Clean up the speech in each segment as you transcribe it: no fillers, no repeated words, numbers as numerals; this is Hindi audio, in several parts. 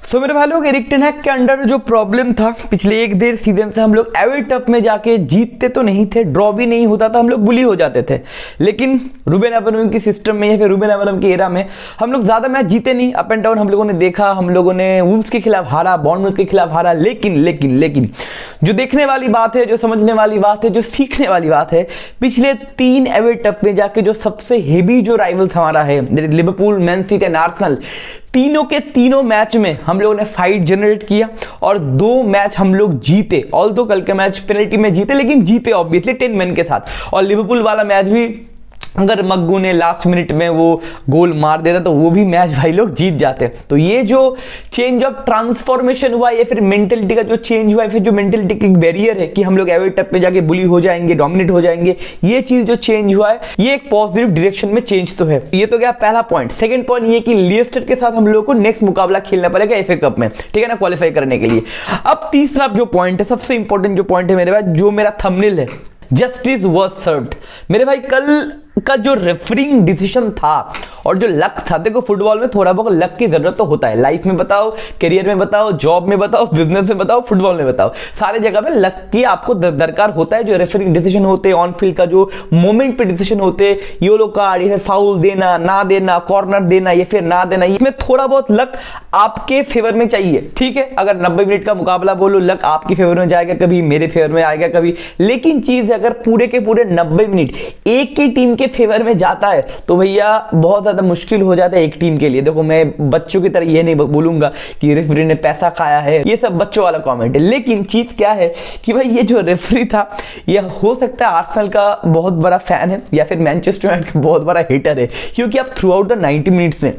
सो मेरे भाई लोग, एरिक टेन हैग के अंडर जो प्रॉब्लम था पिछले एक डेढ़ सीजन से, हम लोग एवे टप में जाके जीतते तो नहीं थे, ड्रॉ भी नहीं होता था, हम लोग बुली हो जाते थे। लेकिन रूबेन अमोरिम की सिस्टम में या फिर रूबेन अमोरिम के एरा में हम लोग ज्यादा मैच जीते नहीं, अप एंड डाउन हम लोगों ने देखा। हम लोगों ने वुल्व्स के खिलाफ हारा, बॉर्नमouth के खिलाफ हारा, लेकिन जो देखने वाली बात है, जो समझने वाली बात है, जो सीखने वाली बात है, पिछले 3 एवे टप में जाके जो सबसे हेवी जो राइवल्स हमारा है, Liverpool, man city and Arsenal, तीनों के तीनों मैच में हम लोगों ने फाइट जनरेट किया और 2 मैच हम लोग जीते। ऑल्दो कल के मैच पेनल्टी में जीते, लेकिन जीते ऑब्वियसली 10 मैन के साथ। और लिवरपूल वाला मैच भी अगर मग्गू ने लास्ट मिनट में वो गोल मार देता तो वो भी मैच भाई लोग जीत जाते। तो ये जो चेंज ऑफ ट्रांसफॉर्मेशन हुआ या फिर मेंटेलिटी का जो चेंज हुआ, फिर जो मेंटेलिटी की बैरियर है कि हम लोग एवे टप में जाके बुली हो जाएंगे, डोमिनेट हो जाएंगे, ये चीज जो चेंज हुआ है, ये एक पॉजिटिव डायरेक्शन में चेंज तो है। ये तो गया पहला पॉइंट। सेकंड पॉइंट ये कि लिएस्टर के साथ हम लोग को नेक्स्ट मुकाबला खेलना पड़ेगा एफए कप में, ठीक है ना, क्वालिफाई करने के लिए। अब तीसरा जो पॉइंट है, सबसे इंपॉर्टेंट जो पॉइंट है मेरे पास, जो मेरा थंबनेल है, जस्टिस वाज सर्व्ड। मेरे भाई कल का जो रेफरिंग डिसीजन था और जो लक था, देखो फुटबॉल में थोड़ा बहुत लक की जरूरत तो होता है, लाइफ में बताओ, करियर में बताओ, जॉब में बताओ, बिजनेस में बताओ, फुटबॉल में बताओ, सारे जगह पे लक की आपको दरकार होता है। जो रेफरिंग डिसीजन होते हैं, ऑन फील्ड का जो मोमेंट पे डिसीजन होते हैं, येलो कार्ड या फाउल देना, ना देना, कॉर्नर देना या फिर ना देना, इसमें थोड़ा बहुत लक आपके फेवर में चाहिए, ठीक है। अगर 90 मिनट का मुकाबला बोलो, लक आपके फेवर में जाएगा, कभी मेरे फेवर में आएगा कभी। लेकिन चीज अगर पूरे के पूरे 90 मिनट एक ही टीम के फेवर में जाता है तो भैया बहुत ज्यादा मुश्किल हो जाता है एक टीम के लिए। देखो मैं बच्चों की तरह ये नहीं बोलूंगा कि रेफरी ने पैसा खाया है, ये सब बच्चों वाला कमेंट है। लेकिन चीज क्या है कि भाई ये जो रेफरी था, ये हो सकता है आर्सेनल का बहुत बड़ा फैन है या फिर मैनचेस्टर यूनाइटेड का बहुत बड़ा हेटर है, क्योंकि आप थ्रू आउट द 90 मिनट्स में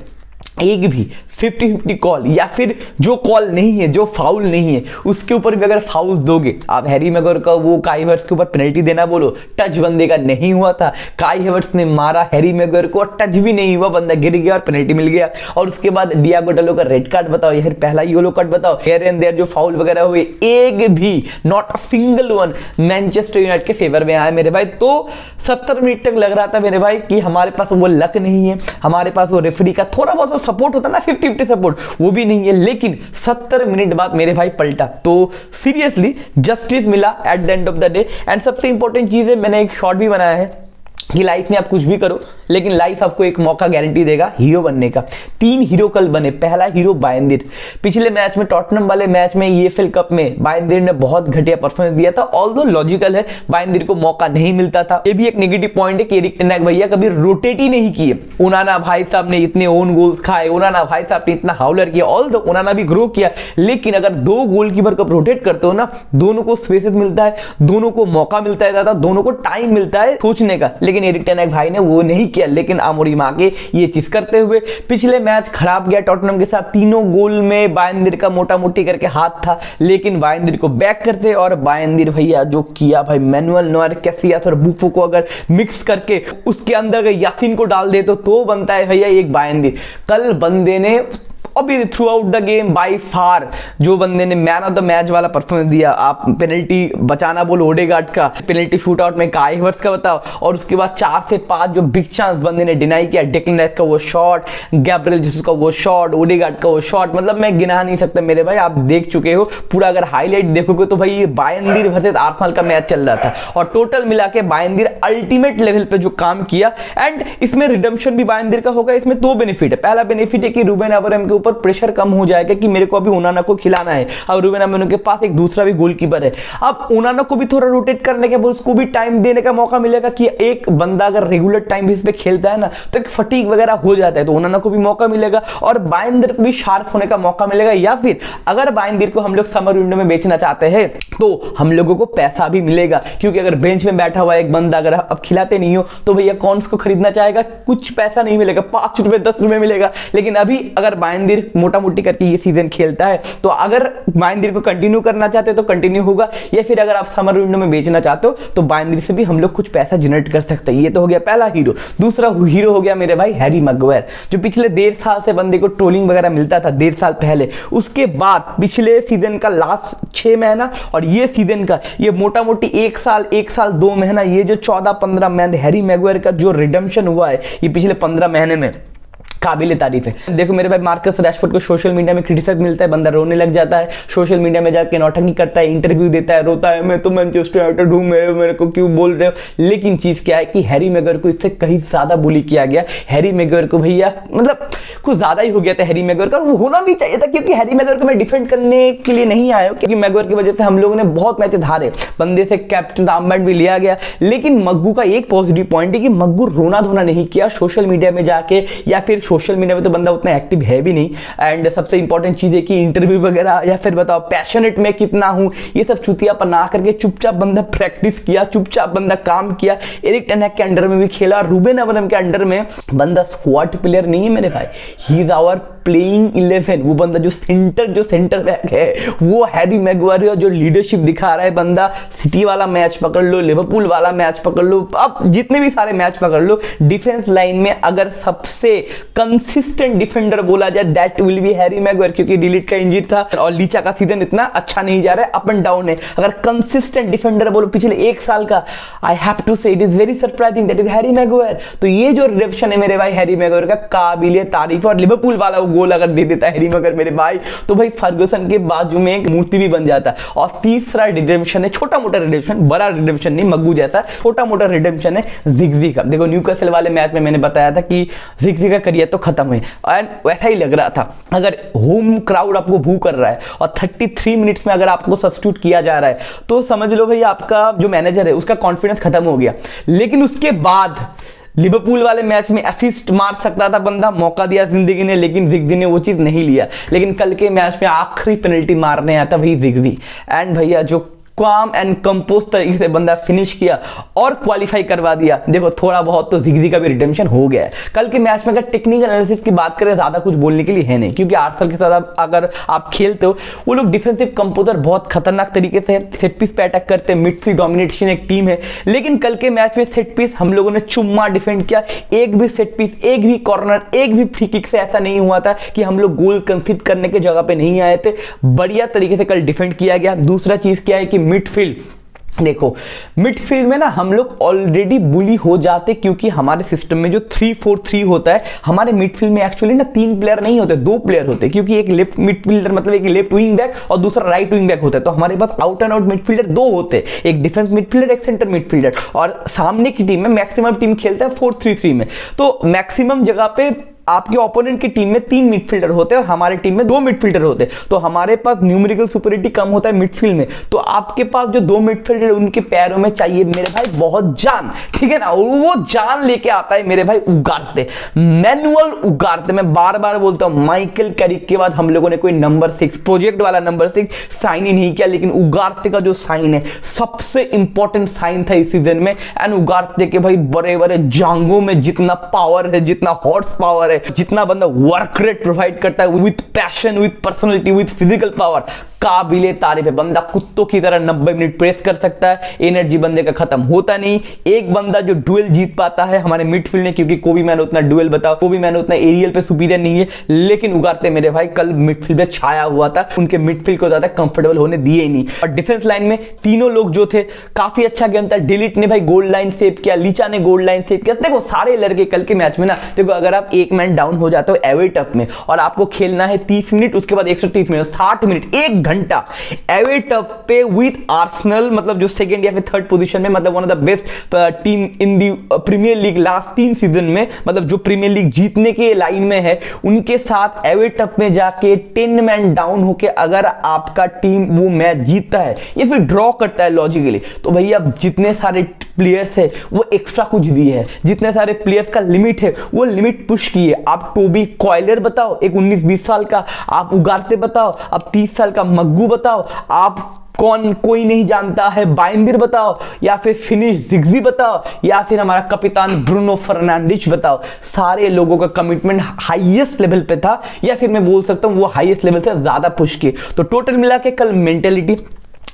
एक भी 50-50 कॉल या फिर जो कॉल नहीं है, जो फाउल नहीं है, उसके ऊपर भी अगर फाउल दोगे, आप हैरी मैगवायर का वो काई हेवर्ट्स के ऊपर पेनल्टी देना बोलो, टच बंदे का नहीं हुआ था, काई हेवर्ट्स ने मारा हैरी मैगवायर को और टच भी नहीं हुआ, बंदा गिर गया और पेनल्टी मिल गया। और उसके बाद डियागो डालो का रेड कार्ड बताओ या फिर पहला येलो कार्ड बताओ, हियर एंड देयर जो फाउल वगैरह हुए, एक भी not a single one Manchester United के फेवर में आया मेरे भाई। तो 70 मिनट तक लग रहा था मेरे भाई कि हमारे पास वो लक नहीं है, हमारे पास वो रेफरी का थोड़ा बहुत सपोर्ट होता ना, 50-50 सपोर्ट, वो भी नहीं है। लेकिन 70 मिनट बाद मेरे भाई पलटा, तो सीरियसली जस्टिस मिला at the end of the day. And सबसे इंपॉर्टेंट चीज है, मैंने एक शॉर्ट भी बनाया है कि लाइफ में आप कुछ भी करो, लेकिन लाइफ आपको एक मौका गारंटी देगा हीरो बनने का। 3 हीरो कल बने। पहला हीरो बायंदिर, पिछले मैच में टॉटनम वाले मैच में ईएफएल कप में बायंदिर ने बहुत घटिया परफॉर्मेंस दिया था। ऑल्दो लॉजिकल है, बायंदिर को मौका नहीं मिलता था। ये भी एक नेगेटिव पॉइंट है कि एरिक टेन हैग भैया कभी रोटेट ही नहीं किए। उनाना भाई साहब ने इतने ओन गोल्स खाए, उनाना भाई साहब ने इतना हाउलर किया, ऑल्दो उनाना भी ग्रो किया, लेकिन अगर 2 गोलकीपर कब रोटेट करते हो ना, दोनों को स्पेसेस मिलता है, दोनों को मौका मिलता है ज्यादा, दोनों को टाइम मिलता है सोचने का। लेकिन एरिक टेन हैग भाई ने वो नहीं किया। लेकिन अमोरिम आके ये चीज करते हुए पिछले मैच खराब गया टॉटनम के साथ, 3 गोल में बायंदिर का मोटा मोटी करके हाथ था, लेकिन बायंदिर को बैक करते और बायंदिर भैया जो किया भाई, मैनुअल नोयर, कैसियास और बुफो को अगर मिक्स करके उसके अंदर यासीन को डाल दे तो बनता है भैया एक बायंदिर। कल बंदे ने अभी through out the game by far जो बंदे ने मैन ऑफ द मैच वाला परफॉर्मेंस दिया। आप पेनल्टी बचाना बोलो ओडेगार्ड का, पेनल्टी शूट आउट में काई हेवर्ट्स का बताओ, और उसके बाद 4 से 5 जो बिग चांस बंदे ने डिनाई किया, डेक्लन राइस का वो शॉट, गैब्रियल जीसस का वो शॉट, ओडेगार्ड का वो शॉट, मतलब मैं गिना नहीं सकता मेरे भाई, आप देख चुके हो पूरा। अगर हाईलाइट देखोगे तो भाई बायंदिर वर्सेस आर्सेनल का मैच चल रहा था और टोटल मिला के बायंदिर अल्टीमेट लेवल पे जो काम किया। एंड इसमें रिडेम्पशन भी बायंदिर का होगा। इसमें 2 बेनिफिट है। पहला बेनिफिट है कि रूबेन अमोरिम के ऊपर प्रेशर कम हो जाएगा कि मेरे को अभी उनाना को खिलाना है, और रूबेन अमोरिम के पास एक दूसरा भी गोलकीपर है। अब उनाना को भी थोड़ा रोटेट करने के बाद उसको भी टाइम देने का मौका मिलेगा कि एक बंदा अगर रेगुलर टाइम बेस पे खेलता है ना तो एक फटीग वगैरह हो जाता है, तो उनाना को भी मौका मिलेगा और बायंदिर को भी शार्प होने का मौका मिलेगा। या फिर अगर बायंदिर को हम लोग समर विंडो में बेचना चाहते हैं तो हम लोगों को पैसा भी मिलेगा, क्योंकि अगर बेंच में बैठा हुआ एक बंदा अगर अब खिलाते नहीं हो तो भैया कौन उसको खरीदना चाहेगा, कुछ पैसा नहीं मिलेगा, 5 रुपए 10 रुपए मिलेगा। लेकिन अभी अगर बायंदिर मोटा मोटी करके ये सीजन खेलता है तो अगर बायंदिर को कंटिन्यू करना चाहते हो तो कंटिन्यू होगा, या फिर अगर आप समर विंडो में बेचना चाहते हो तो बायंदिर से भी हम लोग कुछ पैसा जनरेट कर सकते हैं। ये तो हो गया पहला हीरो। दूसरा हीरो हो गया मेरे भाई हैरी मैगवायर, जो पिछले 1.5 साल से बंदे को ट्रोलिंग वगैरह मिलता था 1.5 साल पहले, उसके बाद पिछले सीजन का लास्ट 6 महीना और ये सीजन का ये मोटा मोटी 1 साल 2 महीना, ये जो 14-15 महीने हैरी मैगवायर का जो रिडेम्पशन हुआ है ये पिछले 15 महीने में, काबिल तारीफ है। देखो मेरे भाई मार्कस रैशफोर्ड को सोशल मीडिया में क्रिटिसाइज मिलता है, बंदा रोने लग जाता है, सोशल मीडिया में जाके नौटंकी करता है, इंटरव्यू देता है, रोता है, मैं तो मैनचेस्टर यूनाइटेड हूं, मेरे को क्यों बोल रहे हो। लेकिन चीज क्या है कि हैरी मैगवायर को इससे कहीं ज्यादा बुली किया गया। हैरी मैगवायर को भैया मतलब कुछ ज्यादा ही हो गया था हैरी मैगवायर का, वो होना भी चाहिए था, क्योंकि हैरी मैगवायर को मैं डिफेंड करने के लिए नहीं आया, क्योंकि मैगवायर की वजह से हम लोगों ने बहुत मैचेस हारे, बंदे से कैप्टन आर्मबैंड भी लिया गया। लेकिन मग्गू का एक पॉजिटिव पॉइंट है कि मग्गू रोना धोना नहीं किया सोशल मीडिया में जाके, या फिर सोशल मीडिया में तो बंदा उतना एक्टिव है भी नहीं। एंड सबसे इंपॉर्टेंट चीज है कि इंटरव्यू वगैरह या फिर बताओ पैशनेट में कितना हूं, ये सब चुतियापन ना करके चुपचाप बंदा प्रैक्टिस किया, चुपचाप बंदा काम किया। एरिक टेन हैग के अंडर में भी खेला, रूबेन अमोरिम के अंडर में। बंदा स्क्वाड प्लेयर नहीं है मेरे भाई, ही इज आवर प्लेइंग 11। वो बंदा जो सेंटर बैक है वो हैरी मैगवायर, जो लीडरशिप दिखा रहा है बंदा। सिटी वाला मैच पकड़ लो, लिवरपूल वाला मैच पकड़ लो, अब जितने भी सारे मैच पकड़ लो, डिफेंस लाइन में अगर सबसे कंसिस्टेंट डिफेंडर बोला जाए that will be Harry Maguire, क्योंकि डिलीट का इंजरी था और लीचा का सीजन इतना अच्छा नहीं जा रहा है, अप एंड डाउन है। अगर कंसिस्टेंट डिफेंडर बोलो पिछले एक साल का, आई हैव टू से it is very surprising that is Harry Maguire. तो ये जो रिडेम्पशन है मेरे भाई हैरी मैगवायर का, काबिल तारीफ। और लिवरपूल वाला गोल अगर दे देता है हैरी मैगवायर मेरे भाई, तो भाई फर्गुसन के बाजू में एक मूर्ति भी बन जाता है। और तीसरा रिडेम्पशन है, छोटा मोटा रिडेम्पशन, बड़ा रिडेम्पशन नहीं मग्गू जैसा, छोटा मोटा रिडेम्पशन है जिगजी का। देखो न्यूकासल वाले मैच में मैंने बताया था कि जिगजी का करियर तो खत्म है, एंड वैसा ही लग रहा था। अगर होम क्राउड आपको बू कर रहा है और 33 मिनट्स में अगर आपको सब्स्टिट्यूट किया जा रहा है, तो समझ लो भाई आपका जो मैनेजर है उसका कॉन्फिडेंस खत्म हो गया। लेकिन उसके बाद लिवरपूल वाले मैच में असिस्ट मार सकता था बंदा, मौका दिया जिंदगी ने, लेकिन जिगजी ने वो चीज नहीं लिया। लेकिन कल के मैच में आखिरी पेनल्टी मारने आता भाई जिगजी, एंड भैया जो काम एंड कंपोज तरीके से बंदा फिनिश किया और क्वालिफाई करवा दिया। देखो थोड़ा बहुत तो जिगजी का भी रिडेम्पशन हो गया है। कल के मैच में अगर टेक्निकल एनालिसिस की बात करें, ज्यादा कुछ बोलने के लिए है नहीं, क्योंकि आर्सेनल के साथ अगर आप खेलते हो, वो लोग डिफेंसिव कंपोजर बहुत खतरनाक तरीके से सेट पीस पे अटैक करते हैं, मिडफील्ड डोमिनेशन एक टीम है। लेकिन कल के मैच में सेट पीस हम लोगों ने चुम्मा डिफेंड किया, एक भी सेट पीस, एक भी कॉर्नर, एक भी फ्री किक से ऐसा नहीं हुआ था कि हम लोग गोल कंसीड करने के जगह पे नहीं आए थे। बढ़िया तरीके से कल डिफेंड किया गया। दूसरा चीज क्या है कि मिडफील्ड, देखो मिडफील्ड में ना हम लोग ऑलरेडी बुली हो जाते, क्योंकि हमारे सिस्टम में जो 3-4-3 होता है, हमारे मिडफील्ड में एक्चुअली ना 3 प्लेयर नहीं होते, 2 प्लेयर होते, क्योंकि एक लेफ्ट मिडफील्डर मतलब एक लेफ्ट विंग बैक और दूसरा राइट विंग बैक होता है। तो हमारे pass out and out midfielder 2 होते, एक डिफेंस मिडफील्डर, एक सेंटर मिडफील्डर। और सामने की टीम में मैक्सिमम टीम खेलता है 4-3-3 में, तो मैक्सिमम जगह पे आपके ओपोनेंट की टीम में 3 मिडफील्डर होते हैं और हमारे टीम में 2 मिडफील्डर होते हैं। तो हमारे पास न्यूमेरिकल सुपरिटी कम होता है मिडफील्ड में, तो आपके पास जो 2 मिडफील्डर उनके पैरों में चाहिए मेरे भाई बहुत जान, ठीक है ना। वो जान लेके आता है मेरे भाई उगारते, मैनुअल उगारते। मैं बार बार बोलता हूं, माइकल कैरिक के बाद हम लोगों ने कोई नंबर 6 प्रोजेक्ट वाला नंबर 6 साइन ही नहीं किया, लेकिन उगारते का जो साइन है सबसे इंपॉर्टेंट साइन था इस सीजन में। एंड उगारते के भाई बड़े बड़े जांगों में जितना पावर है, जितना हॉर्स पावर है, जितना बंदा वर्क रेट प्रोवाइड करता है with passion, with personality, with physical power, काबिले तारीफ है। बंदा कुत्तों की तरह 90 मिनट प्रेस कर सकता है, एनर्जी बंदे का खत्म होता नहीं। एक बंदा जो डुएल जीत पाता है हमारे मिडफील्ड में, क्योंकि कोबी मैन उतना डुएल बताओ, कोबी मैन उतना एरियल पे सुपीरियर नहीं है, लेकिन उगारते मेरे भाई कल मिडफील्ड में छाया हुआ था, उनके मिडफील्ड को ज्यादा कंफर्टेबल होने दिए ही नहीं। और डिफेंस लाइन में तीनों लोग जो थे, काफी अच्छा गेम था। डिलीट ने भाई गोल्ड लाइन सेव किया, लीचा ने गोल्ड लाइन सेव किया। देखो सारे लड़के कल के मैच में ना, देखो अगर आप एक मैन डाउन हो जाते हो एवे टफ में और आपको खेलना है 30 मिनट, उसके बाद 130 मिनट, 60 मिनट, 1 घंटा एवे टफ पे विद आर्सेनल, मतलब जो सेकंड या फिर थर्ड पोजीशन में, मतलब one of the best team in the premier league last 3 season में, मतलब जो प्रीमियर लीग जीतने के लाइन में है, उनके साथ एवे टफ में जाके 10 मैन डाउन होके अगर आपका टीम वो मैच जीतता है या फिर ड्रॉ करता है लॉजिकली, तो भैया जितने सारे प्लेयर्स है वो एक्स्ट्रा कुछ दिए है, जितने सारे प्लेयर्स का लिमिट है वो लिमिट पुश किए। आप टोबी कॉयलर बताओ, एक 19-20 साल का, आप उगारते बताओ, आप 30 साल का मग्गू बताओ, आप कौन कोई नहीं जानता है बाइंदर बताओ, या फिर फिनिश जिगजी बताओ, या फिर हमारा कप्तान ब्रूनो फर्नांडिस बताओ। सारे लोगों का कमिटमेंट हाईएस्ट लेवल पे था, या फिर मैं बोल सकता हूं वो हाईएस्ट लेवल से ज्यादा पुश किए। तो टोटल मिला के कल मेंटेलिटी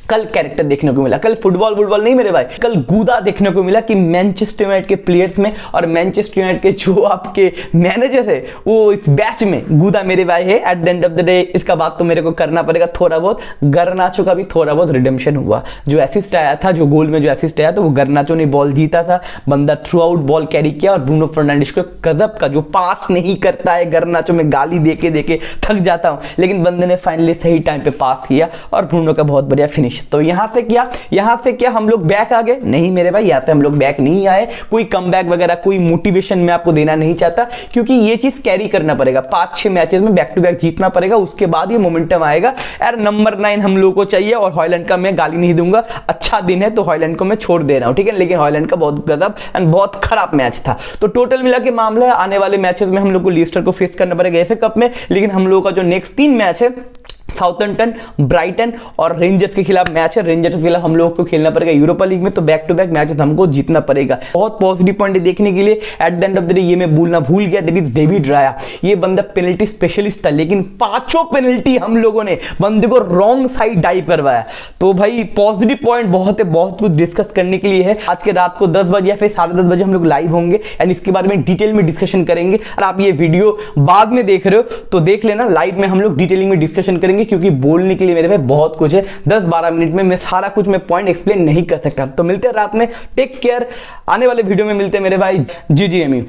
कल कैरेक्टर देखने को मिला, कल फुटबॉल नहीं मेरे भाई, कल गूदा देखने को मिला कि मैनचेस्टर यूनाइटेड के प्लेयर्स में और मैनचेस्टर यूनाइटेड के जो आपके मैनेजर है वो इस बैच में गूदा मेरे भाई है। At the end of the day इसका बात तो मेरे को करना पड़ेगा थोड़ा बहुत। गर्नाचो का भी थोड़ा बहुत रिडेम्पशन हुआ, जो असिस्ट आया था, जो गोल में जो असिस्ट आया तो वो गर्नाचो ने बॉल जीता था, बंदा थ्रू आउट बॉल कैरी किया और ब्रूनो फर्नांडिस को गजब का जो पास नहीं करता है गर्नाचो में गाली देके देके थक जाता हूं, लेकिन बंदे ने फाइनली सही टाइम पे पास किया और ब्रूनो का बहुत बढ़िया फिनिश। तो यहां से क्या हम लोग बैक आ गए? नहीं मेरे भाई, यहां से हम लोग बैक नहीं आए। कोई कमबैक वगैरह कोई मोटिवेशन मैं आपको देना नहीं चाहता, क्योंकि ये चीज कैरी करना पड़ेगा। 5-6 मैचेस में बैक टू बैक जीतना पड़ेगा, उसके बाद ये मोमेंटम आएगा। यार नंबर 9 हम लोगों को चाहिए और हॉयलैंड का मैं गाली नहीं दूंगा, अच्छा दिन है तो हॉयलैंड को मैं छोड़ दे रहा हूं, ठीक है, लेकिन हॉयलैंड का बहुत गजब एंड बहुत खराब मैच था। तो टोटल मिला के मामला है, आने वाले मैचेस में हम लोग को लीस्टर को फेस करना पड़ेगा एफए कप में, लेकिन हम लोगों का जो नेक्स्ट 3 मैच है साउथम्पटन, ब्राइटन और रेंजर्स के खिलाफ मैच है। रेंजर्स के खिलाफ हम लोगों को खेलना पड़ेगा यूरोपा लीग में, तो बैक टू बैक मैचेस हमको जीतना पड़ेगा। बहुत पॉजिटिव पॉइंट देखने के लिए at the end of the day ये मैं बोलना भूल गया, दैट इज डेविड राया। ये बंदा पेनल्टी स्पेशलिस्ट था, लेकिन 5 पेनल्टी हम लोगों ने बंदे को रॉन्ग साइड डाइव करवाया। तो भाई पॉजिटिव पॉइंट बहुत है, बहुत कुछ डिस्कस करने के लिए है। आज के रात को 10 बजे या फिर 10:30 बजे हम लोग लाइव होंगे एंड इसके बारे में डिटेल में डिस्कशन करेंगे। और आप ये वीडियो बाद में देख रहे हो तो देख लेना, लाइव में हम लोग डिटेलिंग में डिस्कशन करेंगे, क्योंकि बोलने के लिए मेरे पे बहुत कुछ है। 10-12 मिनट में मैं सारा कुछ मैं पॉइंट एक्सप्लेन नहीं कर सकता। तो मिलते हैं रात में, टेक केयर। आने वाले वीडियो में मिलते हैं मेरे भाई। GGMU।